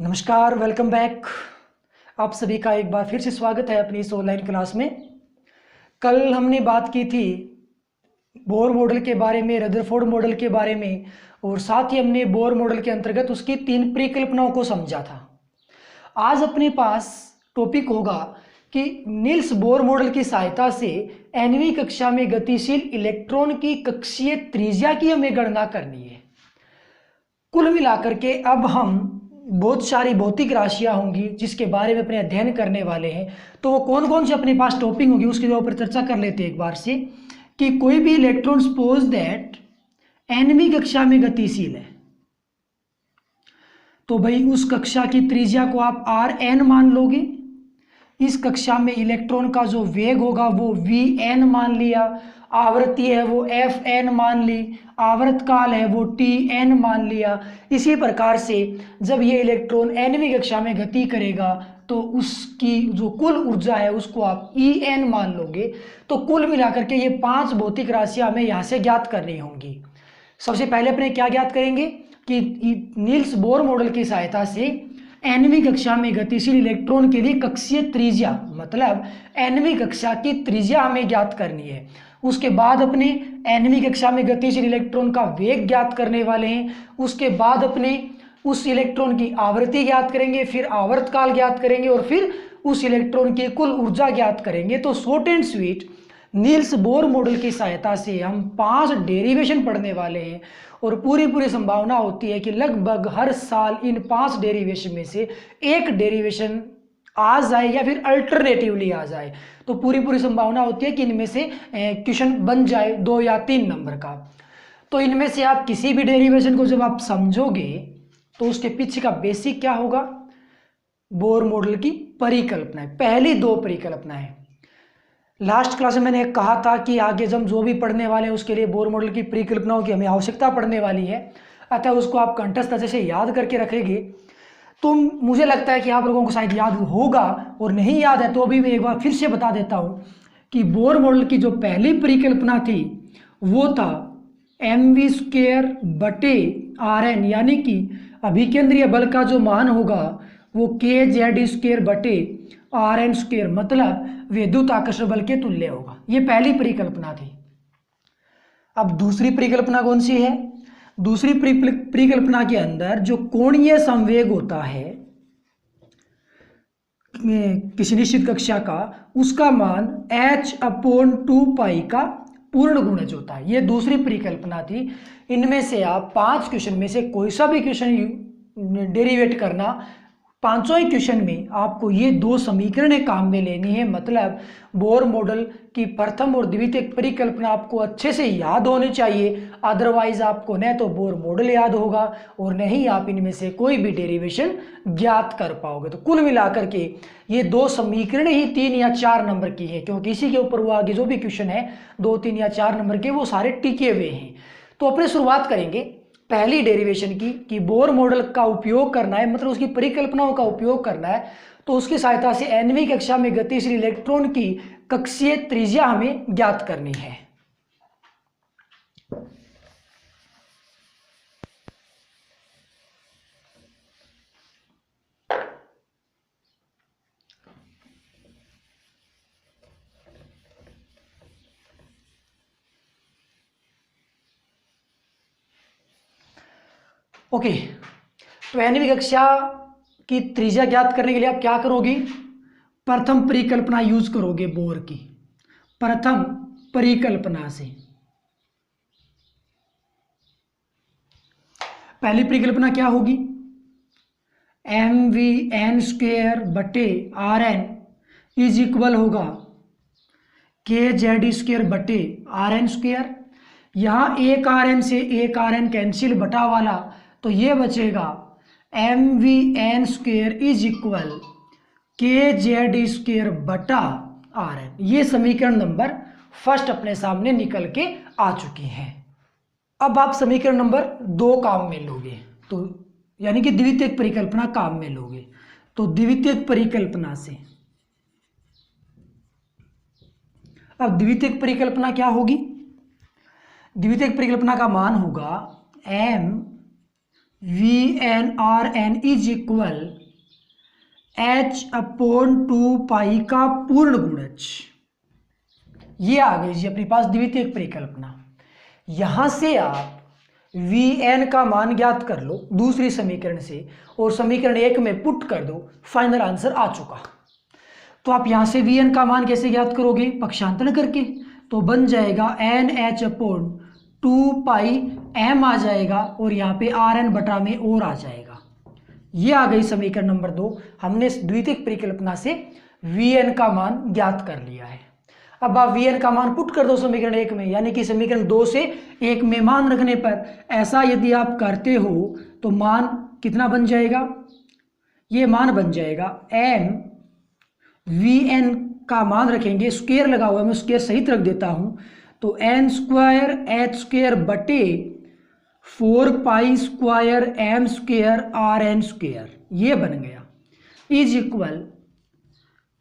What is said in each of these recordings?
नमस्कार, welcome back. आप सभी का एक बार फिर से स्वागत है अपनी इस ऑनलाइन क्लास में। कल हमने बात की थी बोर मॉडल के बारे में, रदरफोर्ड मॉडल के बारे में, और साथ ही हमने बोर मॉडल के अंतर्गत उसकी 3 परिकल्पनाओं को समझा था। आज अपने पास टॉपिक होगा कि नील्स बोर मॉडल की सहायता से nवीं कक्षा में गतिशील इलेक्ट्रॉन की कक्षीय त्रिज्या की हमें गणना करनी है। कुल मिलाकर के अब हम बहुत सारी भौतिक राशियां होंगी जिसके बारे में अपने अध्ययन करने वाले हैं। तो वो कौन कौन से अपने पास टॉपिक होंगी उसके ऊपर चर्चा कर लेते हैं एक बार से। कि कोई भी इलेक्ट्रॉन सपोज दैट nवीं कक्षा में गतिशील है, तो भाई उस कक्षा की त्रिज्या को आप Rn मान लोगे। इस कक्षा में इलेक्ट्रॉन का जो वेग होगा वो Vn मान लिया, आवृत्ति है वो Fn मान ली, आवर्तकाल है वो Tn मान लिया। इसी प्रकार से जब ये इलेक्ट्रॉन nवीं कक्षा में गति करेगा तो उसकी जो कुल ऊर्जा है उसको आप En मान लोगे। तो कुल मिलाकर के ये 5 भौतिक राशियां हमें यहाँ से ज्ञात करनी होंगी। सबसे पहले अपने क्या ज्ञात करेंगे कि नील्स बोर मॉडल की सहायता से nवीं कक्षा में गतिशील इलेक्ट्रॉन के लिए कक्षीय त्रिज्या, मतलब nवीं कक्षा की त्रिज्या हमें ज्ञात करनी है। उसके बाद अपने nवीं कक्षा में गतिशील इलेक्ट्रॉन का वेग ज्ञात करने वाले हैं। उसके बाद अपने उस इलेक्ट्रॉन की आवृत्ति ज्ञात करेंगे, फिर आवर्तकाल ज्ञात करेंगे और फिर उस इलेक्ट्रॉन की कुल ऊर्जा ज्ञात करेंगे। तो short and sweet Niels Bohr model की सहायता से हम 5 डेरिवेशन पढ़ने वाले हैं और पूरी संभावना होती है कि लगभग हर साल इन 5 डेरिवेशन में से एक डेरिवेशन आ जाए या फिर अल्टरनेटिवली आ जाए। तो पूरी संभावना होती है कि इनमें से क्वेश्चन बन जाए 2 या 3 नंबर का। तो इनमें से आप किसी भी डेरिवेशन को जब आप समझोगे तो उसके पीछे का बेसिक क्या होगा, बोर मॉडल की परिकल्पना है। पहली 2 परिकल्पनाएं लास्ट क्लास में मैंने कहा था कि आगे हम जो भी पढ़ने वाले हैं उसके लिए बोर मॉडल की परिकल्पनाओं की हमें आवश्यकता पड़ने वाली है। अतः उसको आप कंठस्थ अच्छे से याद करके रखेंगे। तो मुझे लगता है कि आप लोगों को शायद याद होगा, और नहीं याद है तो अभी मैं एक बार फिर से बता देता हूँ कि बोर मॉडल की जो पहली परिकल्पना थी वो था mv² बटे Rn, यानी कि अभिकेंद्रीय बल का जो मान होगा वो kz² बटे Rn², मतलब विद्युत आकर्षण बल के तुल्य होगा। ये पहली परिकल्पना थी। अब दूसरी परिकल्पना कौन सी है? दूसरी परिकल्पना के अंदर जो कोणीय संवेग होता है किसी निश्चित कक्षा का, उसका मान h/2π का पूर्ण गुणज होता है। ये दूसरी परिकल्पना थी। इनमें से आप 5 क्वेश्चन में से कोई सा भी क्वेश्चन डेरिवेट करना, 5 ही क्वेश्चन में आपको ये 2 समीकरणें काम में लेनी है। मतलब बोर मॉडल की प्रथम और द्वितीय परिकल्पना आपको अच्छे से याद होनी चाहिए, अदरवाइज आपको न तो बोर मॉडल याद होगा और न ही आप इनमें से कोई भी डेरिवेशन ज्ञात कर पाओगे। तो कुल मिलाकर के ये 2 समीकरणें ही 3 या 4 नंबर की है, क्योंकि इसी के ऊपर वो आगे जो भी क्वेश्चन है 2, 3 या 4 नंबर के वो सारे टिके हुए हैं। तो अपने शुरुआत करेंगे पहली डेरिवेशन की कि बोर मॉडल का उपयोग करना है, मतलब उसकी परिकल्पनाओं का उपयोग करना है। तो उसकी सहायता से nवीं कक्षा में गतिशील इलेक्ट्रॉन की कक्षीय त्रिज्या हमें ज्ञात करनी है। ओके, तो nवीं कक्षा की त्रिज्या ज्ञात करने के लिए आप क्या करोगे? प्रथम परिकल्पना यूज करोगे बोर की। प्रथम परिकल्पना से पहली परिकल्पना क्या होगी? mvn² बटे Rn इज इक्वल होगा kz² बटे Rn²। यहाँ एक Rn से एक Rn कैंसिल बटा वाला, तो ये बचेगा mvn² इज इक्वल kz² बटा Rn। ये समीकरण नंबर फर्स्ट अपने सामने निकल के आ चुकी है। अब आप समीकरण नंबर 2 काम में लोगे, तो यानी कि द्वितीय परिकल्पना काम में लोगे। तो द्वितीय परिकल्पना से अब द्वितीय परिकल्पना क्या होगी? द्वितीय परिकल्पना का मान होगा m VnRn is equal H/2 का पूर्ण गुणज। ये आ गई जी अपने पास द्वितीयक परिकल्पना। यहां से आप Vn का मान ज्ञात कर लो दूसरी समीकरण से और समीकरण 1 में पुट कर दो, फाइनल आंसर आ चुका। तो आप यहां से Vn का मान कैसे ज्ञात करोगे? पक्षांतरण करके। तो बन जाएगा NH/2πm आ जाएगा और यहाँ पे Rn बटा में और आ जाएगा। ये आ गई समीकरण नंबर 2। हमने द्वितीयक परिकल्पना से Vn का मान ज्ञात कर लिया है। अब आप Vn का मान पुट कर दो समीकरण 1 में, यानी कि समीकरण 2 से 1 में मान रखने पर ऐसा यदि आप करते हो तो मान कितना बन जाएगा? ये मान बन जाएगा m Vn का मान रखेंगे, स्क्वायर लगा हुआ है, मैं स्क्वायर सहित रख देता हूं, तो n² h² बटे 4π² m² Rn², ये बन गया इज इक्वल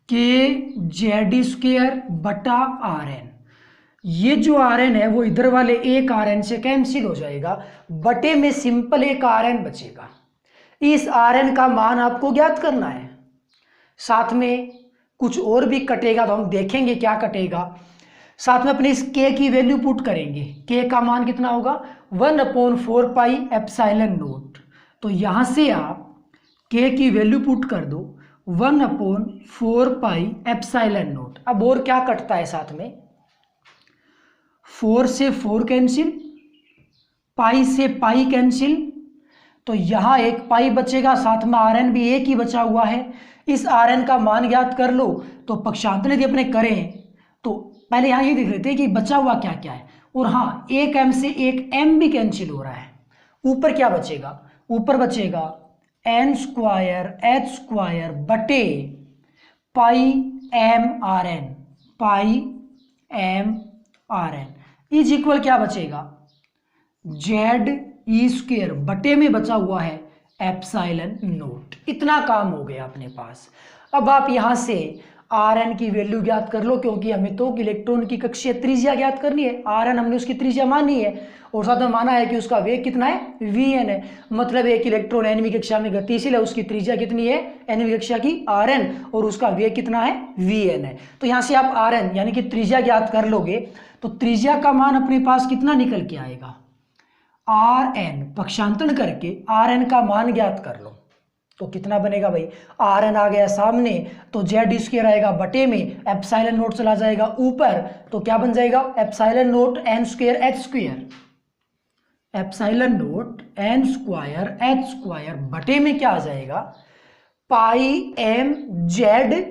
kz² बटा Rn। ये जो Rn है वो इधर वाले एक Rn से कैंसिल हो जाएगा, बटे में सिंपल एक Rn बचेगा। इस Rn का मान आपको ज्ञात करना है, साथ में कुछ और भी कटेगा तो हम देखेंगे क्या कटेगा। साथ में अपने इस k की वैल्यू पुट करेंगे। k का मान कितना होगा? 1/4πε0। तो यहां से आप k की वैल्यू पुट कर दो 1/4πε0। अब और क्या कटता है साथ में? 4 से 4 कैंसिल, पाई से पाई कैंसिल, तो यहां एक पाई बचेगा, साथ में Rn भी एक ही बचा हुआ है। इस Rn का मान ज्ञात कर लो। तो पक्षांतर यदि अपने करें तो पहले यहां ये देख लेते हैं कि बचा हुआ क्या क्या है। और हाँ, एक m से एक m भी कैंसिल हो रहा है। ऊपर क्या बचेगा? ऊपर बचेगा n² h² बटे पाई m Rn, pi m Rn is equal क्या बचेगा? Z² बटे में बचा हुआ है ε0। इतना काम हो गया अपने पास। अब आप यहां से Rn की वैल्यू ज्ञात कर लो, क्योंकि हमें तो इलेक्ट्रॉन की कक्षीय त्रिज्या ज्ञात करनी है। Rn हमने उसकी त्रिज्या मानी है और साथ में माना है कि उसका वेग कितना है? Vn है। मतलब एक इलेक्ट्रॉन nवीं कक्षा में गतिशील है, उसकी त्रिज्या कितनी है nवीं कक्षा की? Rn, और उसका वेग कितना है? Vn है। तो यहां से आप Rn यानी कि त्रिज्या ज्ञात कर लोगे तो त्रिज्या का मान अपने पास कितना निकल के आएगा? Rn पक्षांतरण करके Rn का मान ज्ञात कर लो तो कितना बनेगा भाई? Rn आ गया सामने तो Z² आएगा, बटे में ε0 चला जाएगा ऊपर, तो क्या बन जाएगा? ε0 n² h², ε0 n² बटे में क्या आ जाएगा? पाई m z²,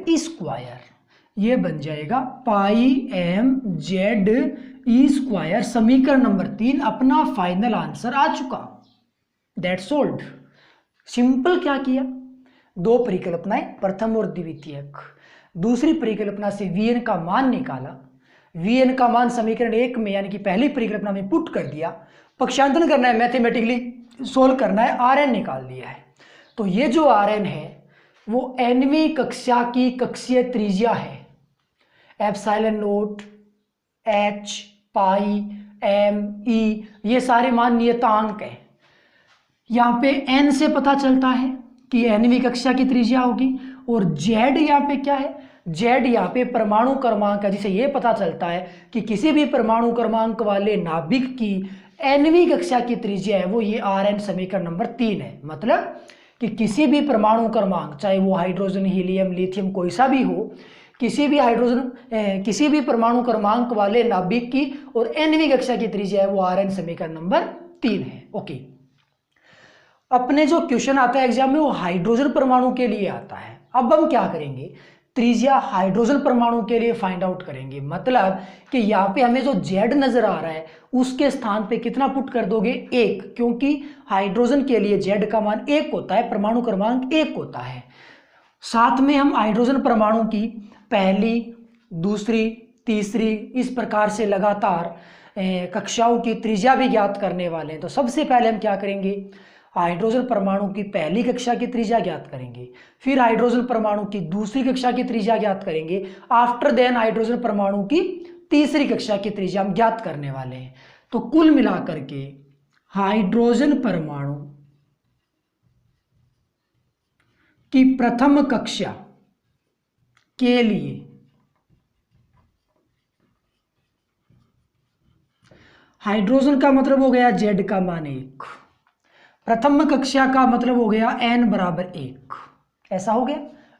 ये बन जाएगा पाई m z²। समीकरण नंबर 3 अपना फाइनल आंसर आ चुका। That's old. सिंपल क्या किया? दो परिकल्पनाएं, प्रथम और द्वितीयक। दूसरी परिकल्पना से Vn का मान निकाला, Vn का मान समीकरण 1 में यानी कि पहली परिकल्पना में पुट कर दिया। पक्षांतरण करना है, मैथमेटिकली सोल्व करना है, Rn निकाल दिया है। तो ये जो Rn है वो nवीं कक्षा की कक्षीय त्रिज्या है। ε0 h पाई m e ये सारे मान नियतांक है। यहाँ पे n से पता चलता है कि nवीं कक्षा की त्रिज्या होगी, और z यहाँ पे क्या है? z यहाँ पे परमाणु क्रमांक है, जिसे ये पता चलता है कि किसी भी परमाणु क्रमांक वाले नाभिक की nवीं कक्षा की त्रिज्या है वो ये Rn समीकरण नंबर 3 है। मतलब कि किसी भी परमाणु क्रमांक, चाहे वो हाइड्रोजन, हीलियम, लिथियम कोई सा भी हो, किसी भी परमाणु क्रमांक वाले नाभिक की और nवीं कक्षा की त्रिज्या है वो Rn समीकरण नंबर 3 है। ओके, अपने जो क्वेश्चन आता है एग्जाम में वो हाइड्रोजन परमाणु के लिए आता है। अब हम क्या करेंगे? त्रिज्या हाइड्रोजन परमाणु के लिए फाइंड आउट करेंगे। मतलब कि यहाँ पे हमें जो Z नजर आ रहा है उसके स्थान पे कितना पुट कर दोगे? 1, क्योंकि हाइड्रोजन के लिए Z का मान 1 होता है, परमाणु क्रमांक 1 होता है। साथ में हम हाइड्रोजन परमाणु की पहली, दूसरी, तीसरी इस प्रकार से लगातार कक्षाओं की त्रिज्या भी ज्ञात करने वाले हैं। तो सबसे पहले हम क्या करेंगे? हाइड्रोजन परमाणु की पहली कक्षा की त्रिज्या ज्ञात करेंगे, फिर हाइड्रोजन परमाणु की दूसरी कक्षा की त्रिज्या ज्ञात करेंगे, आफ्टर देन हाइड्रोजन परमाणु की तीसरी कक्षा की त्रिज्या हम ज्ञात करने वाले हैं। तो कुल मिलाकर के हाइड्रोजन परमाणु कि प्रथम कक्षा के लिए हाइड्रोजन का मतलब हो गया Z का मान 1, प्रथम कक्षा का मतलब हो गया n बराबर 1, ऐसा हो गया।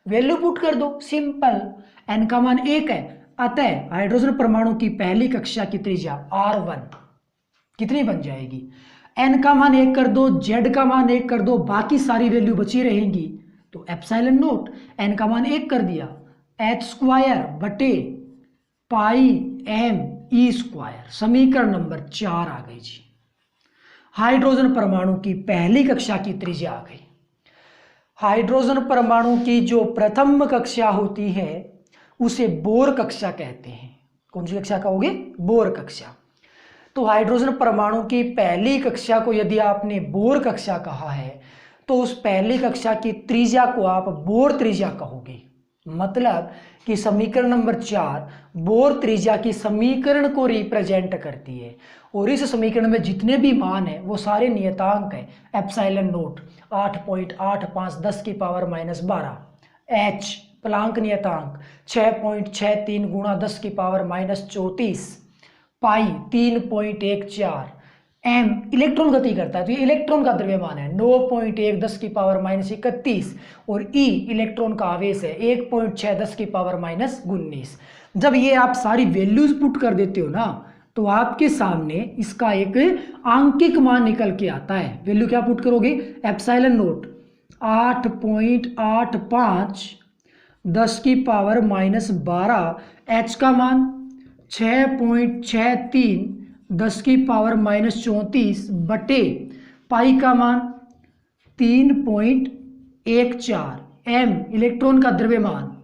वैल्यू पुट कर दो, सिंपल, n का मान 1 है, अतः हाइड्रोजन परमाणु की पहली कक्षा की त्रिज्या R1 कितनी बन जाएगी, n का मान 1 कर दो, z का मान 1 कर दो, बाकी सारी वैल्यू बची रहेंगी, तो एप्सिलॉन नोट n का मान 1 कर दिया, h स्क्वायर बटे पाई m e स्क्वायर, समीकरण नंबर 4 आ गई जी। हाइड्रोजन परमाणु की पहली कक्षा की त्रिज्या आ गई। हाइड्रोजन परमाणु की जो प्रथम कक्षा होती है उसे बोर कक्षा कहते हैं। कौन सी कक्षा कहोगे, बोर कक्षा। तो हाइड्रोजन परमाणु की पहली कक्षा को यदि आपने बोर कक्षा कहा है तो उस पहली कक्षा की त्रिज्या को आप बोर त्रिज्या कहोगे। मतलब कि समीकरण नंबर 4 बोर त्रिज्या की समीकरण को रिप्रेजेंट करती है, और इस समीकरण में जितने भी मान है वो सारे नियतांक है। एप्सिलॉन नोट 8.85 10 की पावर -12, h प्लांक नियतांक 6.63 गुणा 10 की पावर -34, पाई 3.14, m इलेक्ट्रॉन गति करता है तो ये इलेक्ट्रॉन का द्रव्यमान है 9.1 10 की पावर -31, और e इलेक्ट्रॉन का आवेश है 1.6 10 की पावर -19। जब ये आप सारी वैल्यूज पुट कर देते हो ना तो आपके सामने इसका एक आंकिक मान निकल के आता है। वैल्यू क्या पुट करोगे, एप्सिलॉन नोट 8.85 10 की पावर -12, h का मान 6.63 10 की पावर -34 बटे पाई का मान 3.14, m इलेक्ट्रॉन का द्रव्यमान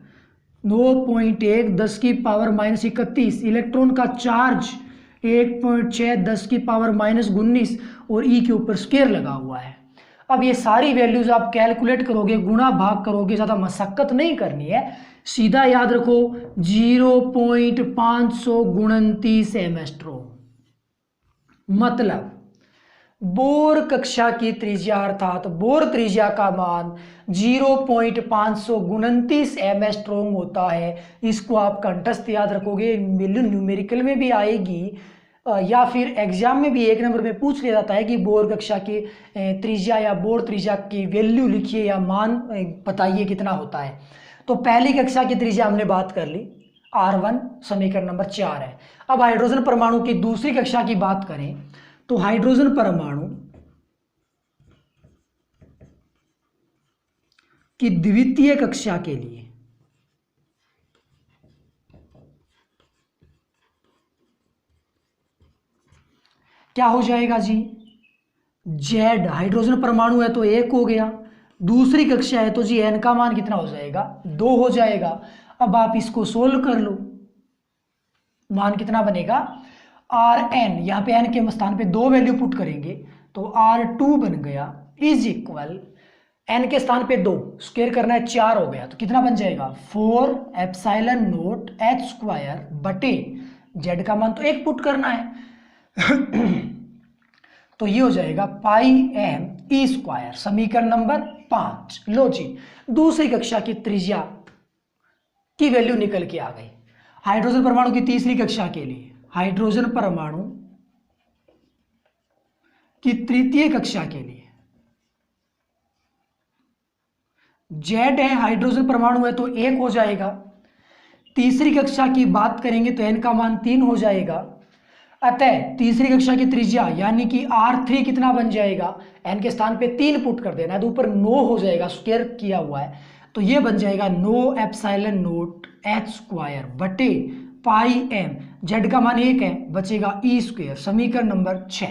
9.1 10 की पावर -31, इलेक्ट्रॉन का चार्ज 1.6 10 की पावर -19, और e के ऊपर स्क्वायर लगा हुआ है। अब ये सारी वैल्यूज आप कैलकुलेट करोगे, गुणा भाग करोगे, ज़्यादा मशक्कत नहीं करनी है, सीधा याद रखो 0.529 एमस्ट्रॉम। मतलब बोर कक्षा की त्रिज्या अर्थात बोर त्रिज्या का मान 0.529 एमस्ट्रॉम होता है। इसको आप कंठस्थ याद रखोगे, न्यूमेरिकल में भी आएगी या फिर एग्जाम में भी 1 नंबर में पूछ लिया जाता है कि बोर कक्षा की त्रिज्या या बोर त्रिज्या की वैल्यू लिखिए या मान बताइए कितना होता है। तो पहली कक्षा की त्रिज्या हमने बात कर ली, R1 समीकरण नंबर 4 है। अब हाइड्रोजन परमाणु की दूसरी कक्षा की बात करें तो हाइड्रोजन परमाणु की द्वितीय कक्षा के लिए क्या हो जाएगा जी, Z हाइड्रोजन परमाणु है तो 1 हो गया, दूसरी कक्षा है तो जी n का मान कितना हो जाएगा, 2 हो जाएगा। अब आप इसको सोल्व कर लो, मान कितना बनेगा Rn, यहाँ पे n के स्थान पे 2 वैल्यू पुट करेंगे तो R2 बन गया इज इक्वल n के स्थान पे 2 स्क्वायर करना है 4 हो गया, तो कितना बन जाएगा 4 एप्सिलॉन नोट h स्क्वायर बटे z का मान तो 1 पुट करना है तो ये हो जाएगा पाई m e स्क्वायर, समीकरण नंबर 5। लो जी, दूसरी कक्षा की त्रिज्या की वैल्यू निकल के आ गई। हाइड्रोजन परमाणु की तीसरी कक्षा के लिए, हाइड्रोजन परमाणु की तृतीय कक्षा के लिए Z है, हाइड्रोजन परमाणु है तो 1 हो जाएगा। तीसरी कक्षा की बात करेंगे तो n का मान 3 हो जाएगा। अतः तीसरी कक्षा की त्रिज्या यानी कि R3 कितना बन जाएगा, n के स्थान पे 3 पुट कर देना है तो ऊपर 9 हो जाएगा, स्क्वायर किया हुआ है तो ये बन जाएगा 9 एप्सिलॉन नोट h स्क्वायर बटे पाई m, z का मान 1 है, बचेगा e स्क्वायर, समीकरण नंबर 6।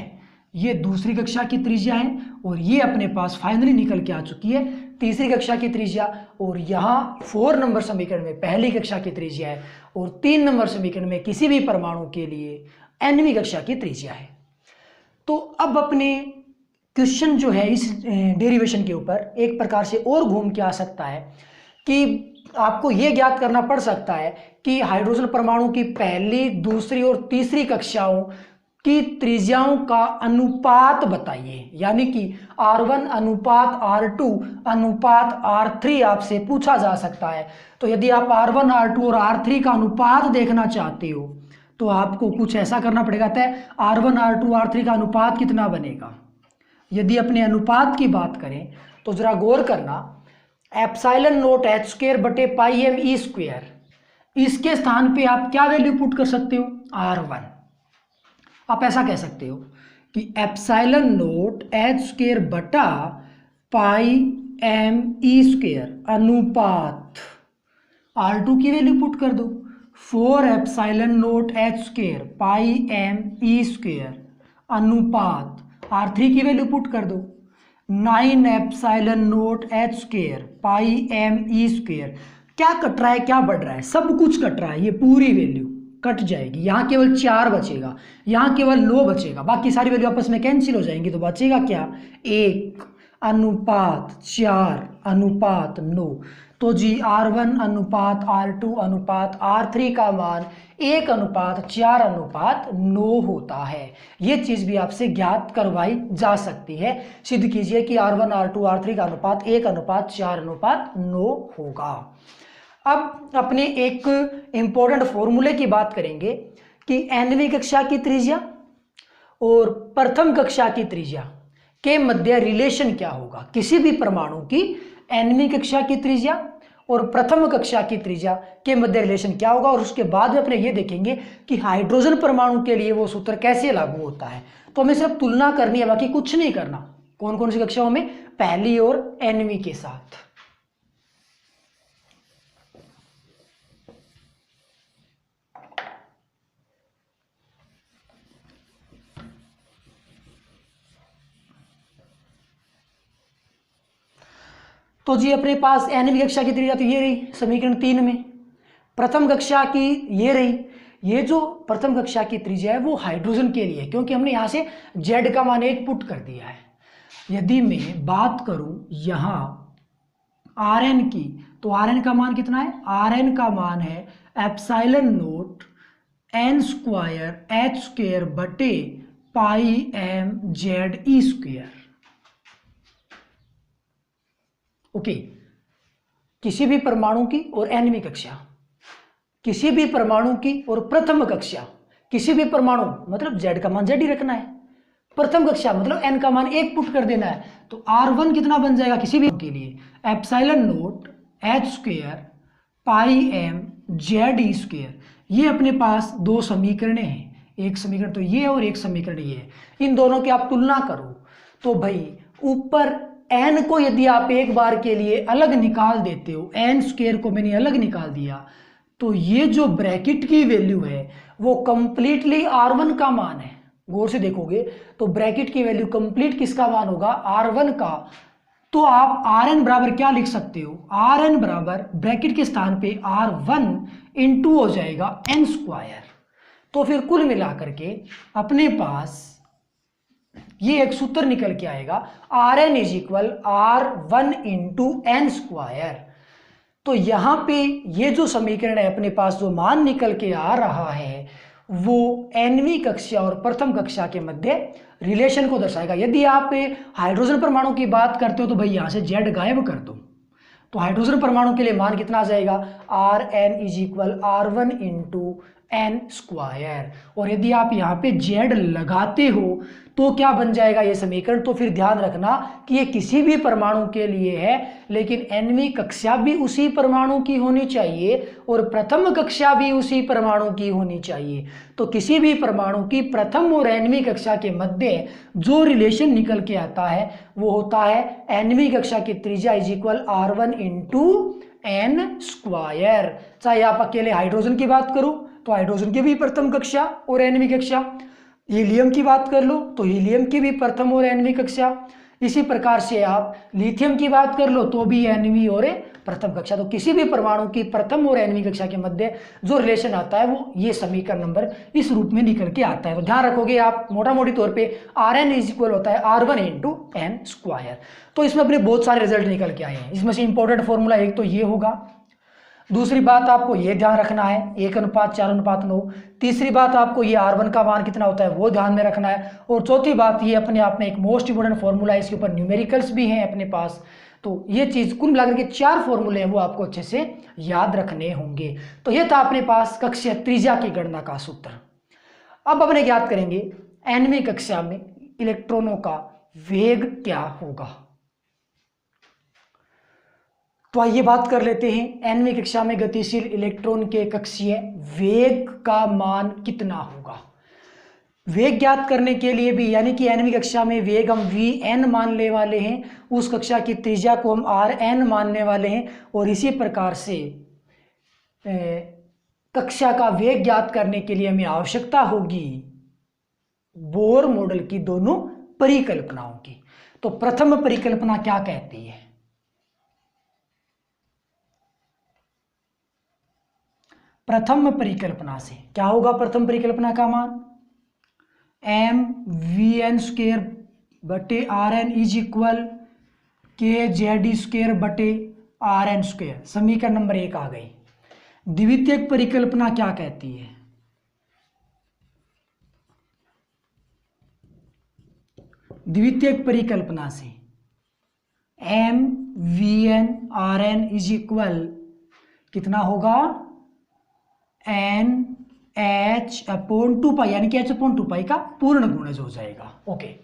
ये दूसरी कक्षा की त्रिज्या है और ये अपने पास फाइनली निकल के आ चुकी है तीसरी कक्षा की त्रिज्या। और यहाँ 4 नंबर समीकरण में पहली कक्षा की त्रिज्या है और 3 नंबर समीकरण में किसी भी परमाणु के लिए nवीं कक्षा की त्रिज्या है। तो अब अपने क्वेश्चन जो है इस डेरिवेशन के ऊपर एक प्रकार से और घूम के आ सकता है कि आपको यह ज्ञात करना पड़ सकता है कि हाइड्रोजन परमाणु की पहली, दूसरी और तीसरी कक्षाओं की त्रिज्याओं का अनुपात बताइए, यानी कि R1 अनुपात R2 अनुपात R3 आपसे पूछा जा सकता है। तो यदि आप R1 R2 और R3 का अनुपात देखना चाहते हो तो आपको कुछ ऐसा करना पड़ेगा। R1 R2 R3 का अनुपात कितना बनेगा। यदि अपने अनुपात की बात करें तो जरा गौर करना, एप्सिलॉन नोट एच स्क्वायर बटे पाई एम ई स्क्वायर, इसके स्थान पे आप क्या वैल्यू पुट कर सकते हो, R1। आप ऐसा कह सकते हो कि एप्सिलॉन नोट एच स्क्वायर बटा पाई एम ई स्क्वायर अनुपात R2 की वैल्यू पुट कर दो, 4 epsilon naught h square pi m e square अनुपात R3 की वैल्यू पुट कर दो, 9 epsilon naught h square pi m e square. क्या कट रहा है, क्या बढ़ रहा है, सब कुछ कट रहा है, ये पूरी वैल्यू कट जाएगी। यहाँ केवल 4 बचेगा, यहाँ केवल 9 बचेगा, बाकी सारी वैल्यू आपस में कैंसिल हो जाएंगी। तो बचेगा क्या, 1 अनुपात 4 अनुपात 9। तो जी R1 अनुपात R2 अनुपात R3 का मान 1 अनुपात 4 अनुपात 9 होता है। ये चीज़ भी आपसे ज्ञात करवाई जा सकती है। सिद्ध कीजिए कि R1 R2 R3 का अनुपात 1 अनुपात 4 अनुपात 9 होगा। अब अपने एक इम्पोर्टेंट फॉर्मूले की बात करेंगे कि nवीं कक्षा की त्रिज्या और प्रथम कक्षा की त्रिज्या के मध्य रिलेशन क्या होगा। किसी भी परमाणु की nवीं कक्षा की त्रिज्या और प्रथम कक्षा की त्रिज्या के मध्य रिलेशन क्या होगा, और उसके बाद में अपने ये देखेंगे कि हाइड्रोजन परमाणु के लिए वो सूत्र कैसे लागू होता है। तो हमें सिर्फ तुलना करनी है, बाकी कुछ नहीं करना। कौन कौन सी कक्षाओं में, पहली और nवीं के साथ। तो जी अपने पास nवीं कक्षा की त्रिज्या तो ये रही समीकरण 3 में, प्रथम कक्षा की ये रही। ये जो प्रथम कक्षा की त्रिज्या है वो हाइड्रोजन के लिए, क्योंकि हमने यहाँ से z का मान 1 पुट कर दिया है। यदि मैं बात करूं यहाँ Rn की, तो Rn का मान कितना है, Rn का मान है epsilon note n square h square बटे पाई M Z E square. Okay, किसी भी परमाणु की और nवीं कक्षा, किसी भी परमाणु की और प्रथम कक्षा, किसी भी परमाणु मतलब z का मान z ही रखना है, प्रथम कक्षा मतलब n का मान 1 पुट कर देना है। तो R1 कितना बन जाएगा किसी भी के लिए, epsilon naught h square pi M Z E square. ये अपने पास दो समीकरण हैं, एक समीकरण तो ये और एक समीकरण ये है। इन दोनों की आप तुलना करो तो भाई ऊपर n को यदि आप एक बार के लिए अलग निकाल देते हो, n स्क्वायर को मैंने अलग निकाल दिया, तो ये जो ब्रैकेट की वैल्यू है वो कंप्लीटली R1 का मान है। गौर से देखोगे तो ब्रैकेट की वैल्यू कंप्लीट किसका मान होगा, R1 का। तो आप Rn बराबर क्या लिख सकते हो, Rn बराबर ब्रैकेट के स्थान पे R1 इंटू हो जाएगा n स्क्वायर। तो फिर कुल मिलाकर के अपने पास ये एक सूत्र निकल के आएगा, Rn is equal R1 into n square. तो यहाँ पे ये जो समीकरण है अपने पास जो मान निकल के आ रहा है वो nवीं कक्षा और प्रथम कक्षा के मध्य रिलेशन को दर्शाएगा। यदि आप हाइड्रोजन परमाणु की बात करते हो तो भाई यहाँ से z गायब कर दो, तो हाइड्रोजन परमाणु के लिए मान कितना आ जाएगा, Rn is equal R1 into n square. और यदि आप यहाँ पे z लगाते हो तो क्या बन जाएगा ये समीकरण। तो फिर ध्यान रखना कि ये किसी भी परमाणु के लिए है, लेकिन nवीं कक्षा भी उसी परमाणु की होनी चाहिए और प्रथम कक्षा भी उसी परमाणु की होनी चाहिए। तो किसी भी परमाणु की प्रथम और nवीं कक्षा के मध्य जो रिलेशन निकल के आता है वो होता है nवीं कक्षा की त्रिज्या is equal R1 into n square. चाहे आप अकेले हाइड्रोजन की बात करो तो हाइड्रोजन की भी प्रथम कक्षा और nवीं कक्षा, हीलियम की बात कर लो तो हीलियम की भी प्रथम और nवीं कक्षा, इसी प्रकार से आप लिथियम की बात कर लो तो भी nवीं और प्रथम कक्षा। तो किसी भी परमाणु की प्रथम और nवीं कक्षा के मध्य जो रिलेशन आता है वो ये समीकरण नंबर इस रूप में निकल के आता है। तो ध्यान रखोगे आप मोटा मोटी तौर पे Rn इज इक्वल होता है R1 इंटू एन स्क्वायर। तो इसमें अपने बहुत सारे रिजल्ट निकल के आए हैं, इसमें से इंपॉर्टेंट फॉर्मूला एक तो ये होगा। दूसरी बात आपको ये ध्यान रखना है 1:4:9। तीसरी बात आपको ये R1 का मान कितना होता है वो ध्यान में रखना है। और चौथी बात ये अपने आप में एक मोस्ट इंपोर्टेंट फॉर्मूला है, इसके ऊपर न्यूमेरिकल्स भी हैं अपने पास। तो ये चीज़ कुल मिलाकर के 4 फॉर्मूले हैं वो आपको अच्छे से याद रखने होंगे। तो ये था अपने पास कक्षीय त्रिज्या की गणना का सूत्र। अब अपने ज्ञात करेंगे nवीं कक्षा में इलेक्ट्रॉनों का वेग क्या होगा। तो आइए बात कर लेते हैं nवीं कक्षा में गतिशील इलेक्ट्रॉन के कक्षीय वेग का मान कितना होगा। वेग ज्ञात करने के लिए भी यानी कि nवीं कक्षा में वेग हम vn मानने वाले हैं, उस कक्षा की त्रिज्या को हम rn मानने वाले हैं। और इसी प्रकार से कक्षा का वेग ज्ञात करने के लिए हमें आवश्यकता होगी बोर मॉडल की दोनों परिकल्पनाओं की। तो प्रथम परिकल्पना क्या कहती है? प्रथम परिकल्पना से क्या होगा? प्रथम परिकल्पना का मान mvn² बटे rn इज इक्वल kz² बटे rn²। समीकरण नंबर 1 आ गई। द्वितीयक परिकल्पना क्या कहती है? द्वितीयक परिकल्पना से mvn rn इज इक्वल कितना होगा? NH/2π यानी कि h/2π का पूर्ण गुणज हो जाएगा। ओके,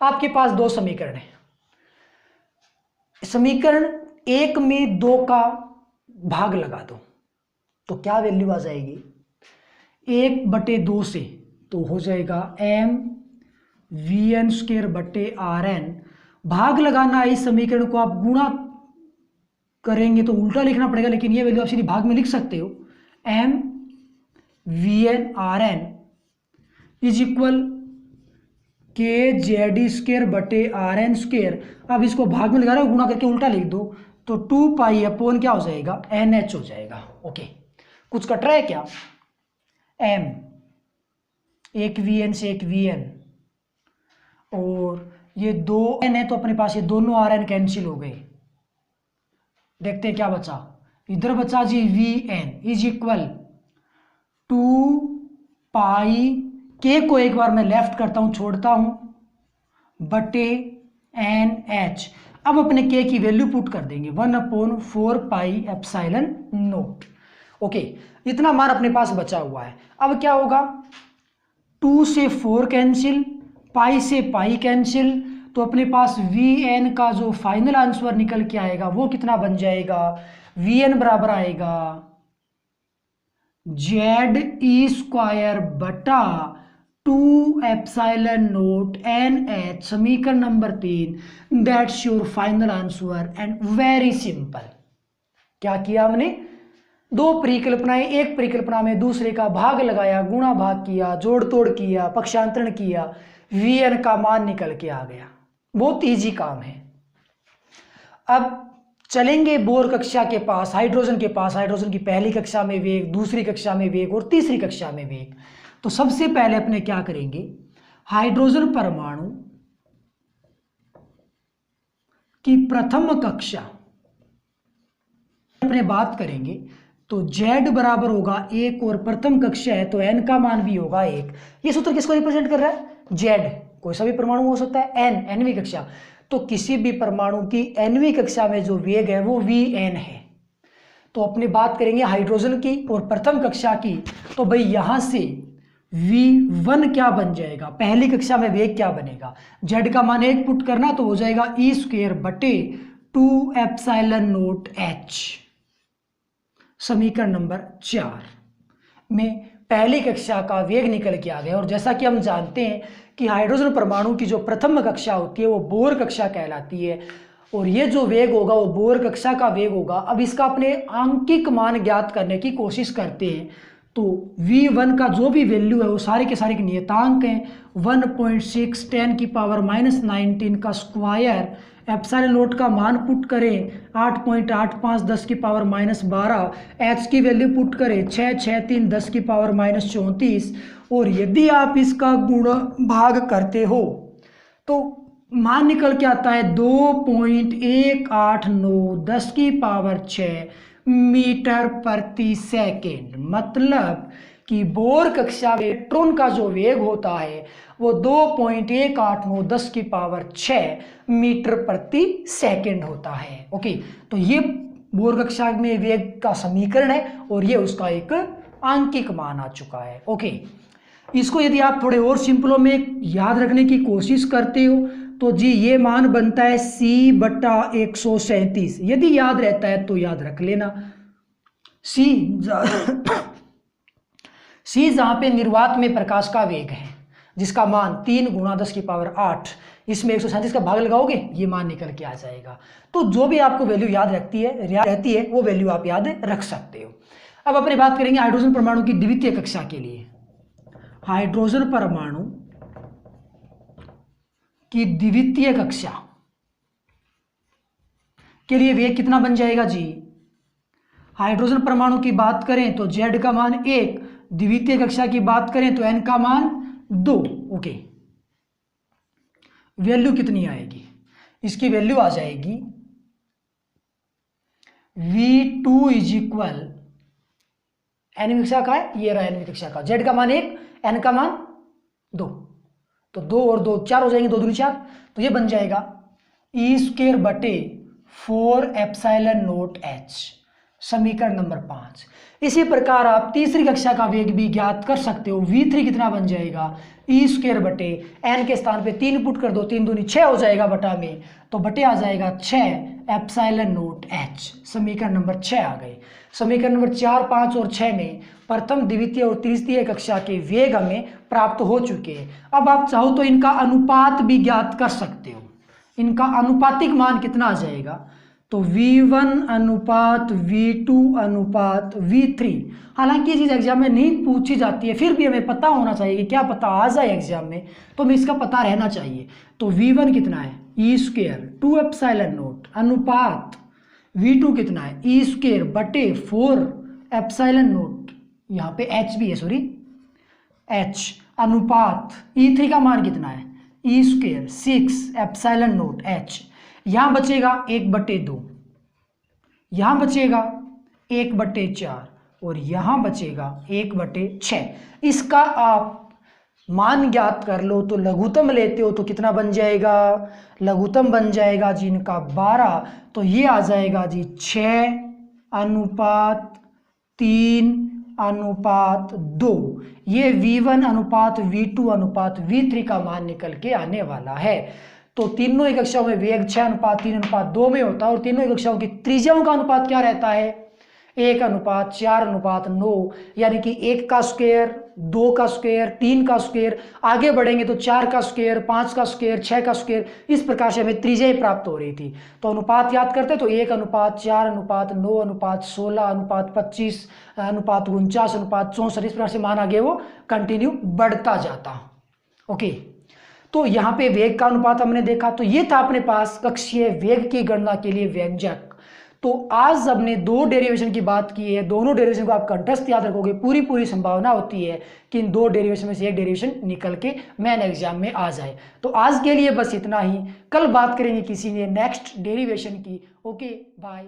आपके पास दो समीकरण है। समीकरण 1 में 2 का भाग लगा दो तो क्या वैल्यू आ जाएगी? 1/2 से तो हो जाएगा mvn² बटे rn। भाग लगाना है, इस समीकरण को आप गुणा करेंगे तो उल्टा लिखना पड़ेगा, लेकिन ये वैल्यू आप सीधी भाग में लिख सकते हो। mvn rn is equal kz² बटे rn²। अब इसको भाग में लगा रहे हो, गुणा करके उल्टा लिख दो तो 2π क्या हो जाएगा? nh हो जाएगा। ओके, कुछ कट रहा है क्या? m एक vn से एक vn और ये 2n है तो अपने पास ये दोनों rn कैंसिल हो गए। देखते हैं क्या बचा। इधर बचा जी vn इज इक्वल 2π के को एक बार मैं लेफ्ट करता हूं, छोड़ता हूं, बटे NH। अब अपने k की वैल्यू पुट कर देंगे 1/4πε0। ओके, इतना मान अपने पास बचा हुआ है। अब क्या होगा? 2 से 4 कैंसिल, पाई से पाई कैंसिल, तो अपने पास Vn का जो फाइनल आंसर निकल के आएगा वो कितना बन जाएगा? Vn बराबर आएगा ZE² बटा 2ε0 NH। समीकरण number 3। That's your final answer and very simple. क्या किया हमने? दो परिकल्पनाएं, एक परिकल्पना में दूसरे का भाग लगाया, गुणा भाग किया, जोड़ तोड़ किया, पक्षांतरण किया, Vn का मान निकल के आ गया। बहुत इजी काम है। अब चलेंगे बोर कक्षा के पास, हाइड्रोजन के पास। हाइड्रोजन की पहली कक्षा में वेग, दूसरी कक्षा में वेग और तीसरी कक्षा में वेग। तो सबसे पहले अपने क्या करेंगे? हाइड्रोजन परमाणु की प्रथम कक्षा अपने बात करेंगे तो Z बराबर होगा 1 और प्रथम कक्षा है तो n का मान भी होगा 1। ये सूत्र किसको रिप्रेजेंट कर रहा है? Z। कोई सा भी परमाणु हो सकता है। nवीं कक्षा, तो किसी भी परमाणु की nवीं कक्षा में जो वेग है वो Vn है। तो अपनी बात करेंगे हाइड्रोजन की और प्रथम कक्षा की, तो भाई यहां से V1 क्या बन जाएगा? पहली कक्षा में वेग क्या बनेगा? Z का मान 1 पुट करना तो हो जाएगा E² बटे 2ε0 H। समीकरण नंबर 4 में पहली कक्षा का वेग निकल के आ गया। और जैसा कि हम जानते हैं कि हाइड्रोजन परमाणु की जो प्रथम कक्षा होती है वो बोर कक्षा कहलाती है और ये जो वेग होगा वो बोर कक्षा का वेग होगा। अब इसका अपने आंकिक मान ज्ञात करने की कोशिश करते हैं तो V1 का जो भी वैल्यू है वो सारे के सारे के नियतांक हैं। 1.6 10⁻⁻19 का स्क्वायर, ε0 का मान पुट करें 8.85 10⁻⁻12, H की वैल्यू पुट करें 663 10⁻⁻34 और यदि आप इसका गुण भाग करते हो तो मान निकल के आता है 2.189 10⁻6 मीटर प्रति सेकेंड। मतलब कि बोर कक्षा में इलेक्ट्रॉन का जो वेग होता है वो 2.189 मीटर प्रति सेकेंड होता है। ओके, तो ये बोर कक्षा में वेग का समीकरण है और ये उसका एक आंकिक मान आ चुका है। ओके, इसको यदि आप थोड़े और सिंपलों में याद रखने की कोशिश करते हो तो जी ये मान बनता है C/137। यदि याद रहता है तो याद रख लेना। C C जहाँ पे निर्वात में प्रकाश का वेग है जिसका मान 3 × 10⁸, इसमें 137 का भाग लगाओगे ये मान निकल के आ जाएगा। तो जो भी आपको वैल्यू याद रहती है वो वैल्यू आप याद रख सकते हो। अब अपनी बात करेंगे हाइड्रोजन परमाणु की द्वितीय कक्षा के लिए। हाइड्रोजन परमाणु की द्वितीय कक्षा के लिए वेग कितना बन जाएगा जी? हाइड्रोजन परमाणु की बात करें तो Z का मान 1, द्वितीय कक्षा की बात करें तो N का मान 2। ओके, वैल्यू कितनी आएगी? इसकी वैल्यू आ जाएगी V2 इक्वल एनवीं कक्षा का है, ये रहा एनवीं कक्षा का। Z का मान 1, N का मान 2, तो 2 और 2 4 हो जाएंगे, 2 दूनी 4, तो ये बन जाएगा E²/4ε0h, समीकरण नंबर 5। इसी प्रकार आप तीसरी कक्षा का वेग भी ज्ञात कर सकते हो। V3 कितना बन जाएगा? E²/n के स्थान पे 3 पुट कर दो, 3 दूनी 6 हो जाएगा बटा में, तो बटे आ जाएगा 6ε0h, समीकरण नंबर 6 आ गए। समीकरण नंबर 4, 5 और 6 में प्रथम, द्वितीय और तृतीय कक्षा के वेग हमें प्राप्त हो चुके हैं। अब आप चाहो तो इनका अनुपात भी ज्ञात कर सकते हो। इनका अनुपातिक मान कितना आ जाएगा? तो V1/V2/V3। हालांकि ये चीज़ एग्जाम में नहीं पूछी जाती है, फिर भी हमें पता होना चाहिए कि क्या पता आ जाए एग्जाम में, तो हमें इसका पता रहना चाहिए। तो V1 कितना है? E²/2ε0 अनुपात V2 कितना है? E²/4ε0, यहाँ पे H भी है, सॉरी H, अनुपात E3 का मान कितना है? E²/6ε0h। यहाँ बचेगा 1/2, यहाँ बचेगा 1/4 और यहाँ बचेगा 1/6। इसका आप मान ज्ञात कर लो तो लघुत्तम लेते हो तो कितना बन जाएगा? लघुत्तम बन जाएगा जी इनका 12, तो ये आ जाएगा जी 6/3/2। ये V1/V2/V3 का मान निकल के आने वाला है। तो तीनों ही कक्षाओं में वेग 6/3/2 में होता है और तीनों ही कक्षाओं की त्रिज्याओं का अनुपात क्या रहता है? 1/4/9, यानी कि 1 का स्क्वायर, 2 का स्क्वायर, 3 का स्क्वायर, आगे बढ़ेंगे तो 4 का स्क्वायर, 5 का स्क्वायर, 6 का स्क्वायर, इस प्रकार से हमें त्रिज्याएं प्राप्त हो रही थी। तो अनुपात याद करते तो 1/4/9/16/25/49/49/64, इस प्रकार से मान आगे वो कंटिन्यू बढ़ता जाता। ओके, तो यहाँ पे वेग का अनुपात हमने देखा। तो ये था अपने पास कक्षीय वेग की गणना के लिए व्यंजक। तो आज हमने 2 डेरिवेशन की बात की है। दोनों डेरिवेशन को आप कंठस्थ याद रखोगे, पूरी संभावना होती है कि इन 2 डेरिवेशन में से एक डेरिवेशन निकल के मेन एग्जाम में आ जाए। तो आज के लिए बस इतना ही। कल बात करेंगे किसी ने नेक्स्ट डेरिवेशन की। Okay, bye.